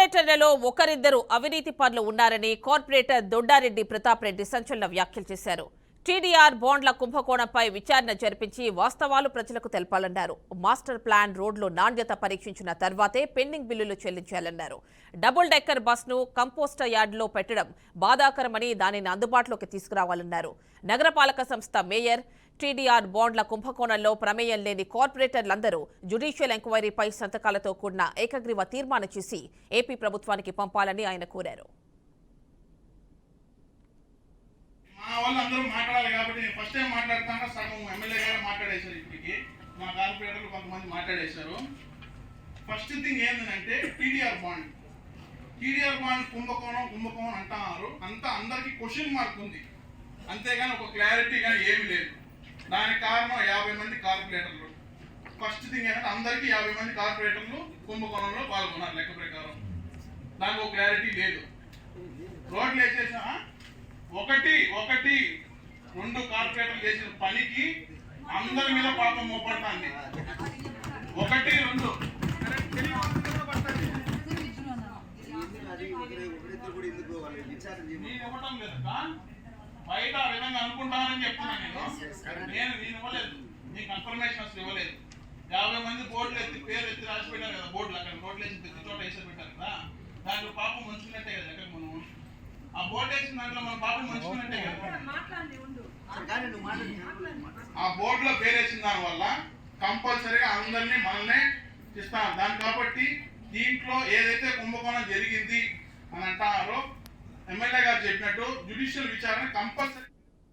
కార్పొరేటర్లలో ఒకరిద్దరు అవినీతి పరులు ఉన్నారని కార్పొరేటర్ దొడ్డారెడ్డి ప్రతాప్ రెడ్డి సంచలన వ్యాఖ్యలు చేశారు. టీడీఆర్ బాండ్ల కుంభకోణంపై విచారణ జరిపించి వాస్తవాలు ప్రజలకు తెలపాలన్నారు. మాస్టర్ ప్లాన్ రోడ్లు నాణ్యత పరీక్షించిన తర్వాతే పెండింగ్ బిల్లులు చెల్లించాలన్నారు. డబుల్ డెక్కర్ బస్ను కంపోస్టర్ యార్డులో పెట్టడం బాధాకరమని దానిని అందుబాటులోకి తీసుకురావాలన్నారు. నగరపాలక సంస్థ మేయర్ టీడీఆర్ బాండ్ల కుంభకోణంలో ప్రమేయం లేని కార్పొరేటర్లందరూ జ్యుడిషియల్ ఎంక్వైరీపై సంతకాలతో కూడిన ఏకగ్రీవ తీర్మానం చేసి ఏపీ ప్రభుత్వానికి పంపాలని ఆయన కోరారు. మా వాళ్ళందరూ మాట్లాడాలి కాబట్టి నేను ఫస్ట్ టైం మాట్లాడుతాను. సగం ఎమ్మెల్యే గారు మాట్లాడేశారు, ఇప్పటికి మా కార్పొరేటర్లు కొంతమంది మాట్లాడేశారు. ఫస్ట్ థింగ్ ఏంటంటే టీడీఆర్ బాండ్ కుంభకోణం అంటున్నారు. అంతా అందరికీ క్వశ్చన్ మార్క్ ఉంది, అంతేగాని ఒక క్లారిటీ కానీ ఏమి లేదు. దానికి కారణం 50 మంది కార్పొరేటర్లు. ఫస్ట్ థింగ్ ఏంటంటే అందరికీ 50 మంది కార్పొరేటర్లు కుంభకోణంలో పాల్గొన్నారు లెక్క ప్రకారం. దానికి ఒక క్లారిటీ లేదు. రోడ్లు వేసేసా ఒకటి 2 కార్పొరేటర్లు చేసిన పనికి అందరి మీద పాపం మోపడుతుంది. 1 2 నేను ఇవ్వటం లేదక్క, బయట ఆ విధంగా అనుకుంటానని చెప్తున్నాను. నేను ఇవ్వలేదు, నీ కన్ఫర్మేషన్ అసలు ఇవ్వలేదు. 50 మంది బోర్డులు ఎత్తి పేరు ఎత్తి రాసి పెట్టారు కదా, బోర్డులు అక్కడ రోడ్లు వేసి ప్రతి చోట వేసి పెట్టారు కదా. దాంట్లో పాపం మంచుకున్నట్టే కదా. ఎక్కడ మనం ఆ బోర్డు వేసిన దాంట్లో మన పాపం మంచుకున్నట్టే కదా. ఆ బోర్డులో పేరు వేసిన దాని వల్ల కంపల్సరీగా అందరినీ మనల్నే ఇస్తాం. దాని కాబట్టి దీంట్లో ఏదైతే కుంభకోణం జరిగింది అని అంటారో ఎమ్మెల్యే గారు చెప్పినట్టు జ్యుడిషియల్ విచారణ కంపల్సరీ